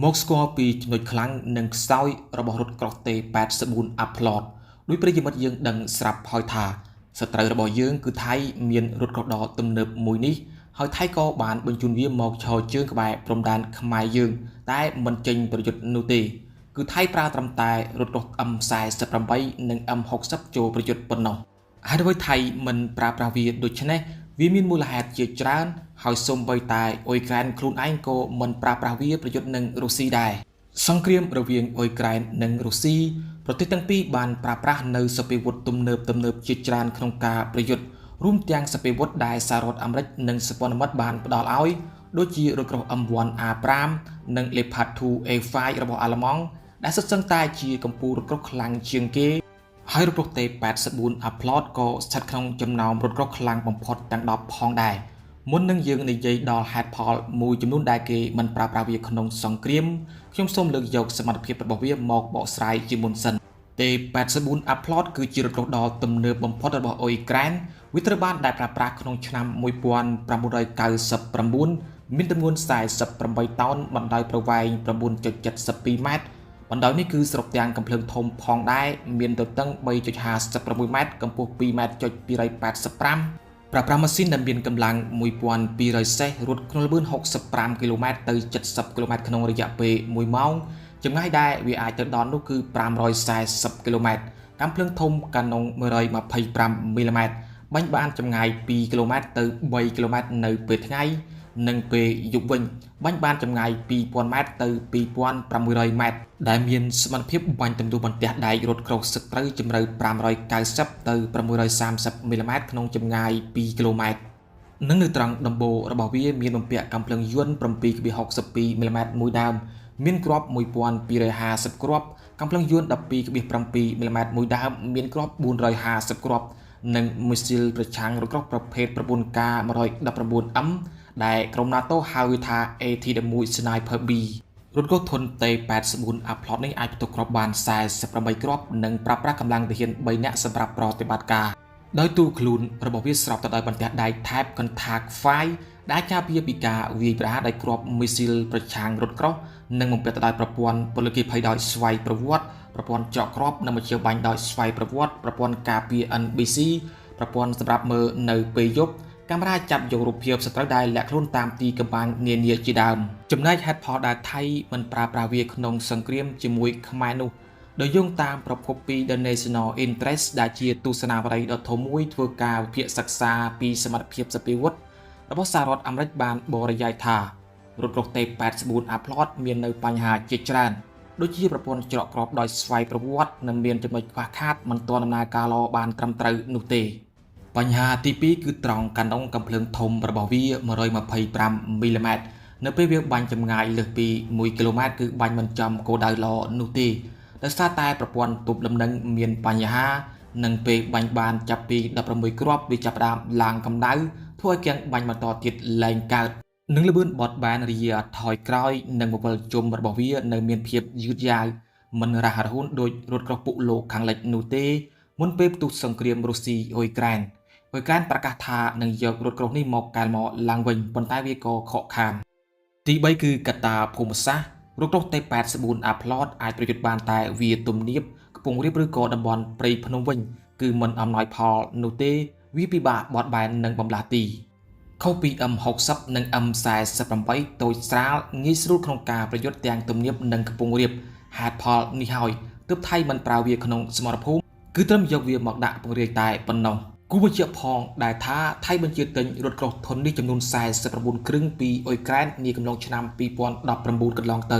មកស្គាល់ពីចំណុចខ្លាំងនិងខ្សោយរបស់រថក្រោះតេ84 Upload ដោយប្រិយមិត្តយើងដឹងស្រាប់ហើយថាសត្រូវរបស់យើងគឺថៃមានរថក្រោះដ៏ទំនើបមួយនេះហើយថៃក៏បានបញ្ជូនវាមកឈរជើងក្បែរព្រំដែនខ្មែរយើងតែមិនចេញប្រយុទ្ធនោះទេគឺថៃប្រើត្រឹមតែរថក្រោះ M48 និង M60 ចូលប្រយុទ្ធប៉ុណ្ណោះហើយអ្វីថៃមិនប្រើប្រាស់វាដូច្នេះវាមានមូលហេតុជាច្រើនហើយសូម្បីតែអ៊ុយក្រែនខ្លួនឯងក៏មិនប្រើប្រាស់វាប្រយុទ្ធនឹងរុស្ស៊ីដែរសង្គ្រាមរវាងអ៊ុយក្រែននិងរុស្ស៊ីប្រទេសទាំងពីរបានប្រើប្រាស់នៅសព្វាវុធទំនើបជាច្រើនក្នុងការប្រយុទ្ធរួមទាំងសព្វាវុធដែលសហរដ្ឋអាមេរិកនិងសម្ព័ន្ធមិត្តបានផ្ដល់ឲ្យដូចជារថក្រោះ M1A5 និង Leopard 2A5 របស់អាល្លឺម៉ង់ដែលសុទ្ធសឹងតែជាកម្ពុជារថក្រោះខ្លាំងជាងគេហើយរថក្រោះតេ84 Upload ក៏ស្ថិតក្នុងចំណោមរថក្រោះខ្លាំងបំផុតទាំង10ផងដែរមុននឹងយើងនិយាយដល់ហេតុផលមួយចំនួនដែលគេមិនប្រើប្រាស់វាក្នុងសង្គ្រាមខ្ញុំសូមលើកយកសមត្ថភាពរបស់វាមកបកស្រាយជាមុនសិនតេ84 Upload គឺជារថក្រោះដ៏ទំនើបបំផុតរបស់អ៊ុយក្រែនវាត្រូវបានប្រើប្រាស់ក្នុងឆ្នាំ1999មានទម្ងន់48តោនបណ្ដោយប្រវែង 9.72 ម៉ែត្របណ្ដោយនេះគឺស្របទាំងកាំភ្លើងធំផងដែរមានទទឹង 3.56 ម៉ែត្រកម្ពស់ 2.285 ម៉ែត្រប្រើប្រាស់ម៉ាស៊ីនដែលមានកម្លាំង 1200 សេសរត់ក្នុងល្បឿន 65 គីឡូម៉ែត្រទៅ 70 គីឡូម៉ែត្រក្នុងរយៈពេល 1 ម៉ោងចម្ងាយដែលវាអាចទៅដល់នោះគឺ 540 គីឡូម៉ែត្រកាំភ្លើងធំកាណុង 125 មីលីម៉ែត្របាញ់បានចម្ងាយ 2 គីឡូម៉ែត្រទៅ 3 គីឡូម៉ែត្រនៅពេលថ្ងៃនិងពេលយប់វិញបាញ់បានចម្ងាយ 2000 ម៉ែត្រទៅ 2500 ម៉ែត្រដែលមានសមត្ថភាពបាញ់ទម្លុះបន្ទះដែករថក្រោះសត្រូវជម្រៅ 590 ទៅ 630 មីលីម៉ែត្រក្នុងចម្ងាយ 2 គីឡូម៉ែត្រនិងនៅត្រង់ដំបូលរបស់វាមានបំពាក់កាំភ្លើងយន្ត 7.62 មីលីម៉ែត្រមួយដើមមានគ្រាប់ 1250 គ្រាប់កាំភ្លើងយន្ត 12.7 មីលីម៉ែត្រមួយដើមមានគ្រាប់ 450 គ្រាប់និងមីស៊ីលប្រឆាំងរថក្រោះប្រភេទ 9K119M ដែលក្រុម NATO ហៅវាថា AT-11 Sniper B រថក្រោះធុនតេ84 Upload នេះអាចផ្ទុកគ្រាប់បាន48គ្រាប់និងប្រើប្រាស់កម្លាំងទាហាន3នាក់សម្រាប់ប្រតិបត្តិការដោយទូខ្លួនរបស់វាស្របទៅដោយបន្ទះដែកថែប Contact Fire ដែលការពារពីការវាយប្រហារដោយគ្រាប់មីស៊ីលប្រឆាំងរថក្រោះនិងបំពាក់ទៅដោយប្រព័ន្ធពលគីភ័យដោយស្វ័យប្រវត្តិប្រព័ន្ធច្រកគ្រាប់និងមធ្យោបាយដោយស្វ័យប្រវត្តិប្រព័ន្ធការពារ NBC ប្រព័ន្ធសម្រាប់មើលនៅពេលយប់កាមេរ៉ាចាប់យករូបភាពសត្រូវដែលលាក់ខ្លួនតាមទីកំបាំងនានាជាដើមចំណែកហេតុផលដែលថៃមិនប្រើប្រាស់វាក្នុងសង្គ្រាមជាមួយខ្មែរនោះដោយយោងតាមប្រភពពី The National Interest ដែលជាទស្សនាវដ្តីដ៏ធំមួយធ្វើការវិភាគសិក្សាពីសមត្ថភាពសព្វាវុធរបស់សហរដ្ឋអាមេរិកបានបរិយាយថារថក្រោះតេ84 Upload មាននៅបញ្ហាជាច្រើនដូចជាប្រព័ន្ធច្រកគ្រាប់ដោយស្វ័យប្រវត្តិនិងមានចំណុចខ្វះខាតមិនទាន់ដំណើរការល្អបានត្រឹមត្រូវនោះទេបញ្ហាទី2គឺត្រង់កាណុងកាំភ្លើងធំរបស់វា 125 មីលីម៉ែត្រនៅពេលវាបាញ់ចម្ងាយលើសពី 1 គីឡូម៉ែត្រគឺបាញ់មិនចំគោលដៅល្អនោះទេដោយសារតែប្រព័ន្ធទប់លំនឹងមានបញ្ហានិងពេលបាញ់បានចាប់ពី16គ្រាប់វាចាប់ផ្ដើមឡើងកម្ដៅធ្វើឲ្យគាំងបាញ់បន្តទៀតលែងកើតនិងល្បឿនបត់បែនរយៈថយក្រោយនិងបបិលជុំរបស់វានៅមានភាពយឺតយ៉ាវមិនរហ័សរហួនដូចរថក្រោះពុកលោកខាងលិចនោះទេមុនពេលផ្ទុះសង្គ្រាមរុស្ស៊ីអ៊ុយក្រែនប្រកាសថានឹងយករថក្រោះនេះមកកែលមកឡើងវិញប៉ុន្តែវាក៏ខកខានទី3គឺកត្តាភូមិសាស្ត្ររថក្រោះតេ84 Upload អាចប្រយុទ្ធបានតែវាទំនាបខ្ពង់រាបឬក៏តំបន់ព្រៃភ្នំវិញគឺមិនអំណោយផលនោះទេវាពិបាកបត់បែននិងបំលាស់ទីខុសពី M60 និង M48 តូចស្រាលងាយស្រួលក្នុងការប្រយុទ្ធទាំងទំនាបនិងខ្ពង់រាបហេតុផលនេះហើយទើបថៃមិនប្រើវាក្នុងសមរភូមិគឺត្រឹមយកវាមកដាក់ពង្រាយតែប៉ុណ្ណោះគូបញ្ជាក់ផងដែលថាថៃបញ្ជាទិញរថក្រោះធុននេះចំនួន49គ្រឿងពីអ៊ុយក្រែននាកំឡុងឆ្នាំ2019កន្លងទៅ